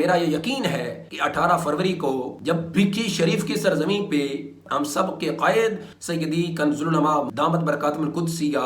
میرا یہ یقین ہے کہ 18 فروری کو جب بھکی شریف کی سرزمین پہ ہم سب کے قائد سیدی کنز العلماء دامت برکاتہم القدسیہ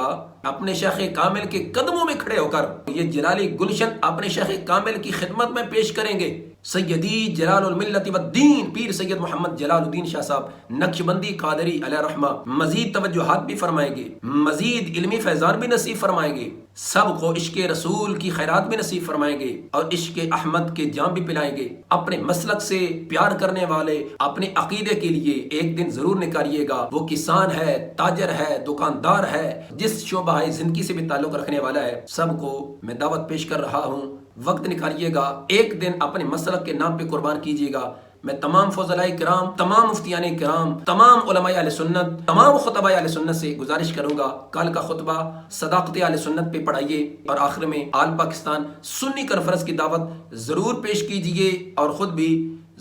اپنے شیخ کامل کے قدموں میں کھڑے ہو کر یہ جلالی گلشن اپنے شیخ کامل کی خدمت میں پیش کریں گے، سیدی جلال الملت والدین پیر سید محمد جلال الدین شاہ صاحب نقشبندی قادری علیہ رحمہ مزید توجہات بھی فرمائیں گے، مزید علمی فیضان بھی نصیب فرمائیں گے، سب کو عشق رسول کی خیرات بھی نصیب فرمائیں گے اور عشق احمد کے جام بھی پلائیں گے۔ اپنے مسلک سے پیار کرنے والے اپنے عقیدے کے لیے ایک دن ضرور نکالیے گا، وہ کسان ہے، تاجر ہے، دکاندار ہے، جس شعبہ زندگی سے بھی تعلق رکھنے والا ہے، سب کو میں دعوت پیش کر رہا ہوں، وقت نکالیے گا، ایک دن اپنے مسلک کے نام پہ قربان کیجیے گا۔ میں تمام فضلاء کرام، تمام مفتیان کرام، تمام علماء اہل سنت، تمام خطباء اہل سنت سے گزارش کروں گا کل کا خطبہ صداقت اہل سنت پہ پڑھائیے اور آخر میں آل پاکستان سنی کانفرنس کی دعوت ضرور پیش کیجیے اور خود بھی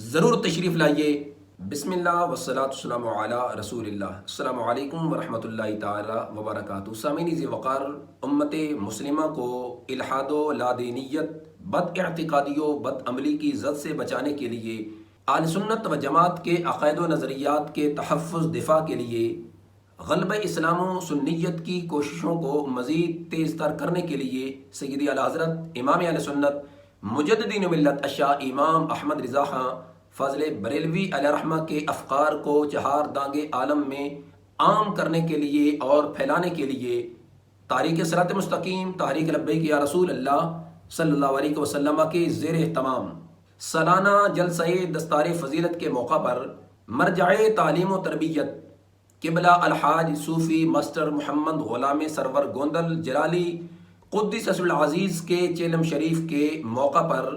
ضرور تشریف لائیے۔ بسم اللہ والصلاة والسلام علی رسول اللہ۔ السلام علیکم ورحمۃ اللہ تعالی وبرکاتہ۔ سامعین ذی وقار، امت مسلمہ کو الحاد و لادینیت، بد اعتقادی و بد عملی کی زد سے بچانے کے لیے، اہل سنت و جماعت کے عقائد و نظریات کے تحفظ دفاع کے لیے، غلبہ اسلام و سنیت کی کوششوں کو مزید تیز تر کرنے کے لیے سیدی اعلیٰ حضرت امام اہل سنت مجددین ملت الشاہ امام احمد رضا خان فاضل بریلوی علیہ رحمہ کے افکار کو چہار دانگے عالم میں عام کرنے کے لیے اور پھیلانے کے لیے تحریک صراط مستقیم، تحریک لبیک یا رسول اللہ صلی اللہ علیہ وسلم کے زیر اہتمام سالانہ جلسہ دستار فضیلت کے موقع پر مرجع تعلیم و تربیت قبلہ الحاج صوفی ماسٹر محمد غلام سرور گوندل جلالی قدس العزیز کے چیلم شریف کے موقع پر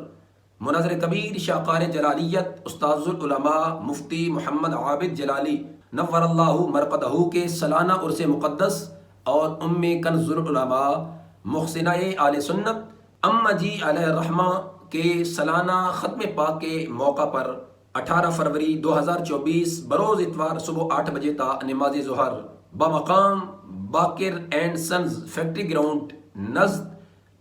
مناظر کبیر شاہکار جلالیت استاذ العلماء مفتی محمد عابد جلالی نور اللہ مرقدہ کے سالانہ عرس مقدس اور ام کنز العلماء محسنہ آل سنت اماں جی علیہ الرحمہ کے سالانہ ختم پاک کے موقع پر 18 فروری 2024 بروز اتوار صبح 8 بجے تا نماز ظہر بمقام Baqir and sons factory ground نزد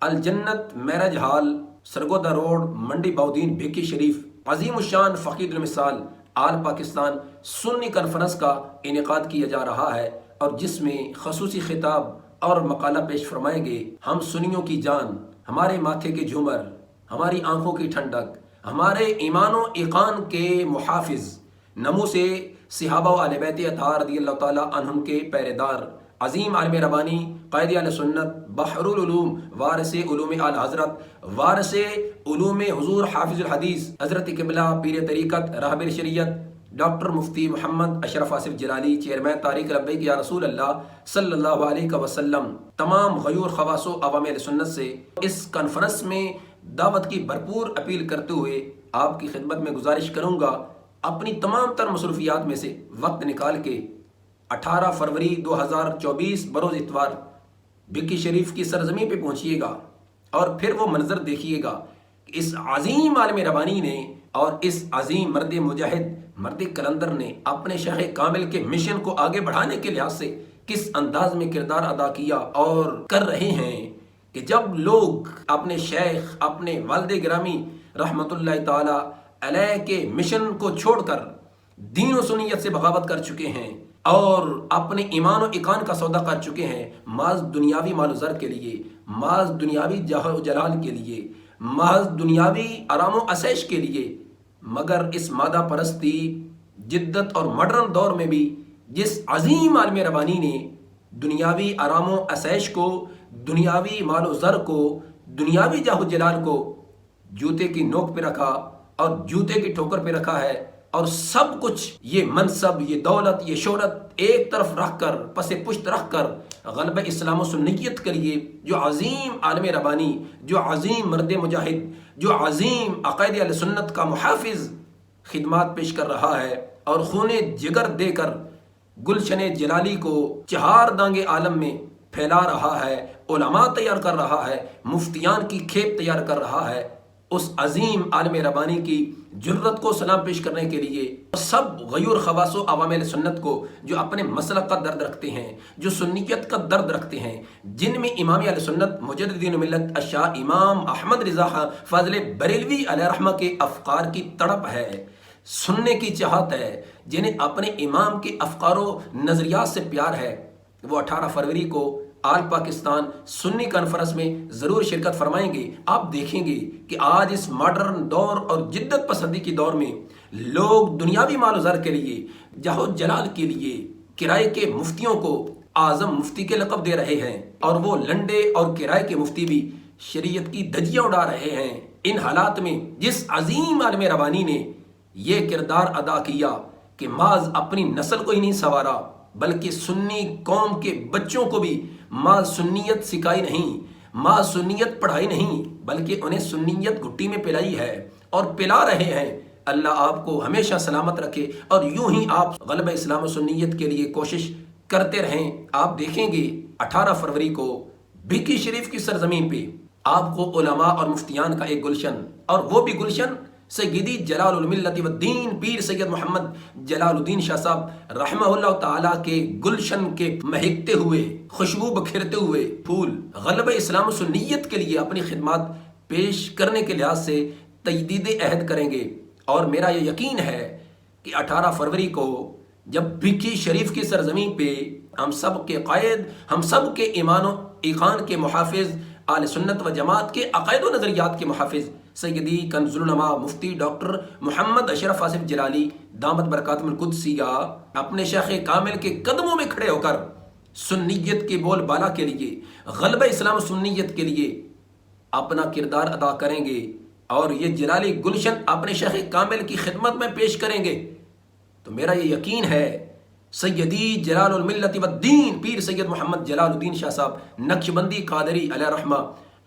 Al-Jannat marriage hall Sargodha road منڈی باؤدین بھیکی شریف عظیم الشان فقید المثال آل پاکستان سنی کانفرنس کا انعقاد کیا جا رہا ہے، اور جس میں خصوصی خطاب اور مقالہ پیش فرمائیں گے ہم سنیوں کی جان، ہمارے ماتھے کے جھومر، ہماری آنکھوں کی ٹھنڈک، ہمارے ایمان و ایقان کے محافظ، نمو سے صحابہ و اہل بیت اطہار رضی اللہ تعالیٰ عنہم کے پیرے دار، عظیم عالم ربانی، قائد اہل سنت، بحر العلوم، وارث علوم اعلی حضرت، وارث علوم حضور حافظ الحدیث حضرت قبلہ پیر طریقت راہبر شریعت ڈاکٹر مفتی محمد اشرف آصف جلالی چیئرمین تحریک لبیک یا رسول اللہ صلی اللہ علیہ وسلم، تمام غیور خواص و عوام اہل سنت سے اس کانفرنس میں دعوت کی بھرپور اپیل کرتے ہوئے آپ کی خدمت میں گزارش کروں گا اپنی تمام تر مصروفیات میں سے وقت نکال کے 18 فروری 2024 بروز اتوار بھکی شریف کی سرزمین پہ پہنچیے گا اور پھر وہ منظر دیکھیے گا کہ اس عظیم عالم ربانی نے اور اس عظیم مرد مجاہد، مرد کلندر نے اپنے شیخ کامل کے مشن کو آگے بڑھانے کے لحاظ سے کس انداز میں کردار ادا کیا اور کر رہے ہیں کہ جب لوگ اپنے شیخ، اپنے والد گرامی رحمت اللہ تعالی علیہ کے مشن کو چھوڑ کر دین و سنیت سے بغاوت کر چکے ہیں اور اپنے ایمان و ایقان کا سودا کر چکے ہیں محض دنیاوی مال و زر کے لیے، محض دنیاوی جاہ و جلال کے لیے، محض دنیاوی آرام و عیش کے لیے، مگر اس مادہ پرستی جدت اور ماڈرن دور میں بھی جس عظیم عالم ربانی نے دنیاوی آرام و عیش کو، دنیاوی مال و زر کو، دنیاوی جاہ و جلال کو جوتے کی نوک پہ رکھا اور جوتے کی ٹھوکر پہ رکھا ہے، اور سب کچھ یہ منصب، یہ دولت، یہ شہرت ایک طرف رکھ کر، پس پشت رکھ کر غلبہ اسلام و سنیت کے لیے جو عظیم عالم ربانی، جو عظیم مرد مجاہد، جو عظیم عقائد اہل سنت کا محافظ خدمات پیش کر رہا ہے اور خون جگر دے کر گلشن جلالی کو چہار دانگے عالم میں پھیلا رہا ہے، علماء تیار کر رہا ہے، مفتیان کی کھیپ تیار کر رہا ہے، उस अजीम आलम रबानी की जुर्रत को सलाम पेश करने के लिए सब गयूर खवासो अवामिल सुन्नत को जो अपने मसलक का दर्द रखते हैं, जो सुन्नियत का दर्द रखते हैं, जिनमें इमाम अहले सुन्नत मुजद्दिदीन मिल्लत शाह इमाम अहमद रिज़ा फाज़िल बरेलवी अलैहि रहमा के अफ़कार की तड़प है, सुनने की चाहत है, जिन्हें अपने इमाम के अफ़कारो नज़रियात से प्यार है, वो 18 फरवरी को आल पाकिस्तान सुन्नी कॉन्फ्रेंस में ज़रूर शिरकत फरमाएंगे। आप देखेंगे कि आज इस मॉडर्न दौर और जिद्दत पसंदी की दौर में लोग दुनियावी माल-ओ-ज़र के लिए, जाहो जलाल के लिए किराए के मुफ्तियों को आज़म मुफ्ती के लक़ब दे रहे हैं, और वो लंडे और किराए के मुफ्ती भी शरीयत की धज्जियाँ उड़ा रहे हैं। इन हालात में जिस अजीम आलिम रबानी ने ये किरदार अदा किया कि माज अपनी नस्ल को ही नहीं संवारा, बल्कि सुन्नी कौम के बच्चों को भी माँ सुन्नियत सिखाई नहीं, माँ सुन्नियत पढ़ाई नहीं, बल्कि उन्हें सुन्नियत घुट्टी में पिलाई है और पिला रहे हैं। अल्लाह आपको हमेशा सलामत रखे और यूं ही आप गलबा इस्लाम और सुन्नियत के लिए कोशिश करते रहें। आप देखेंगे 18 फरवरी को भिकी शरीफ की सरजमीन पे आपको उलमा और मुफ्तियान का एक गुलशन, और वो भी गुलशन सय्यदी जलालुल मिल्लत व दीन पीर सैयद मोहम्मद जलालुद्दीन शाह साहब रहमहुल्लाह ताला के गुलशन के महकते हुए, खुशबू बखेरते हुए फूल गलबा इस्लाम सुन्नियत के लिए अपनी खिदमत पेश करने के लिहाज से तजदीद अहद करेंगे। और मेरा ये यकीन है कि 18 फरवरी को जब भिकी शरीफ की सरजमीन पे हम सब के कायद, हम सब के ईमान ईकान के मुहाफिज, आले सुन्नत व जमात के अक़ायद व नज़रियात के मुहाफिज सय्यदी कंजुल उलमा मुफ्ती डॉक्टर मोहम्मद अशरफ आसिफ जलाली दामत बरकातुहुल कुद्सिया अपने शेख कामिल के कदमों में खड़े होकर सुन्नियत की बोलबाला के लिए, गलबा इस्लाम सुन्नियत के लिए अपना किरदार अदा करेंगे और ये जलाली गुलशन अपने शेख कामिल की खिदमत में पेश करेंगे। तो मेरा ये यकीन है सय्यदी जलालुल मिल्लत व दीन पीर सैयद मोहम्मद जलालुद्दीन शाह साहब नक्शबंदी कादरी अलैहि रहमा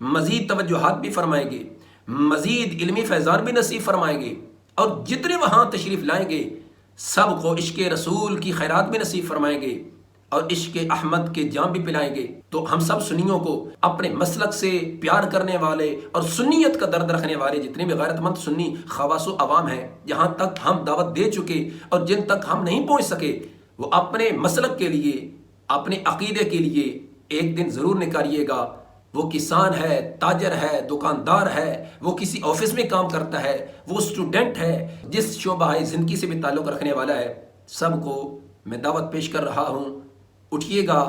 मजीद तवज्जुहात भी फरमाएंगे, मजीद इल्मी फैज़ान भी नसीब फरमाएंगे, और जितने वहाँ तशरीफ़ लाएंगे सब को इश्क़ रसूल की खैरात भी नसीब फरमाएंगे और इश्क़ अहमद के जाम भी पिलाएंगे। तो हम सब सुन्नियों को अपने मसलक से प्यार करने वाले और सुन्नियत का दर्द रखने वाले जितने भी गैरतमंद सुन्नी खवासो अवाम हैं, जहाँ तक हम दावत दे चुके और जिन तक हम नहीं पहुँच सके, वो अपने मसलक के लिए, अपने अक़ीदे के लिए एक दिन ज़रूर निकालिएगा। वो किसान है, ताजर है, दुकानदार है, वो किसी ऑफिस में काम करता है, वो स्टूडेंट है, जिस शोबा ज़िंदगी से भी ताल्लुक़ रखने वाला है, सबको मैं दावत पेश कर रहा हूँ। उठिएगा,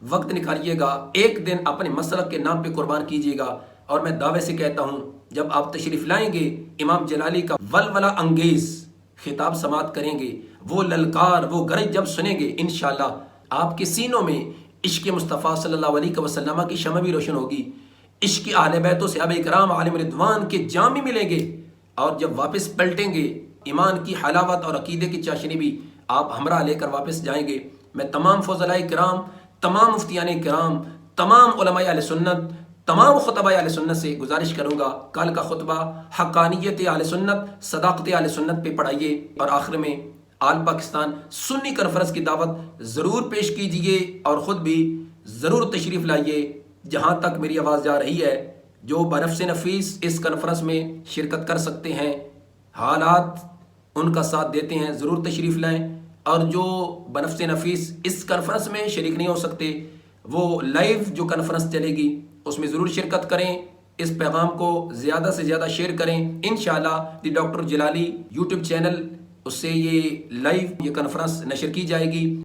वक्त निकालिएगा, एक दिन अपने मसलक के नाम पे कुर्बान कीजिएगा। और मैं दावे से कहता हूँ जब आप तशरीफ़ लाएंगे, इमाम जलाली का वलवला अंगेज़ खिताब समात करेंगे, वो ललकार, वो गरज जब सुनेंगे, इंशाअल्लाह आपके सीनों में इश्क़ मुस्तफ़ा सल्लल्लाहु अलैहि वसल्लम की शम्अ भी रोशन होगी, इश्क़ आले बैत सहाबा इकराम आलिम रिदवान के जाम भी मिलेंगे, और जब वापस पलटेंगे ईमान की हलावत और अकीदे की चाशनी भी आप हमरा लेकर वापस जाएंगे। मैं तमाम फज़लाए किराम, तमाम मुफ्तियान किराम, तमाम उलमाए अहले सुन्नत, तमाम खुतबाए अहले सुन्नत से गुजारिश करूँगा कल का खुतबा हक़ानियत अहले सुन्नत, सदाक़त अहले सुन्नत पे पढ़ाइए, और आखिर में आल पाकिस्तान सुन्नी कॉन्फ्रेंस की दावत ज़रूर पेश कीजिए और ख़ुद भी ज़रूर तशरीफ़ लाइए। जहाँ तक मेरी आवाज़ जा रही है, जो बनफ़्स नफीस इस कॉन्फ्रेंस में शिरकत कर सकते हैं, हालात उनका साथ देते हैं, ज़रूर तशरीफ़ लाएँ। और जो बनफ़्स नफीस इस कॉन्फ्रेंस में शरीक नहीं हो सकते, वो लाइव जो कॉन्फ्रेंस चलेगी उसमें ज़रूर शिरकत करें। इस पैगाम को ज़्यादा से ज़्यादा शेयर करें। इंशाअल्लाह दी डॉक्टर जलाली यूट्यूब चैनल, उससे ये लाइव ये कॉन्फ्रेंस नशर की जाएगी।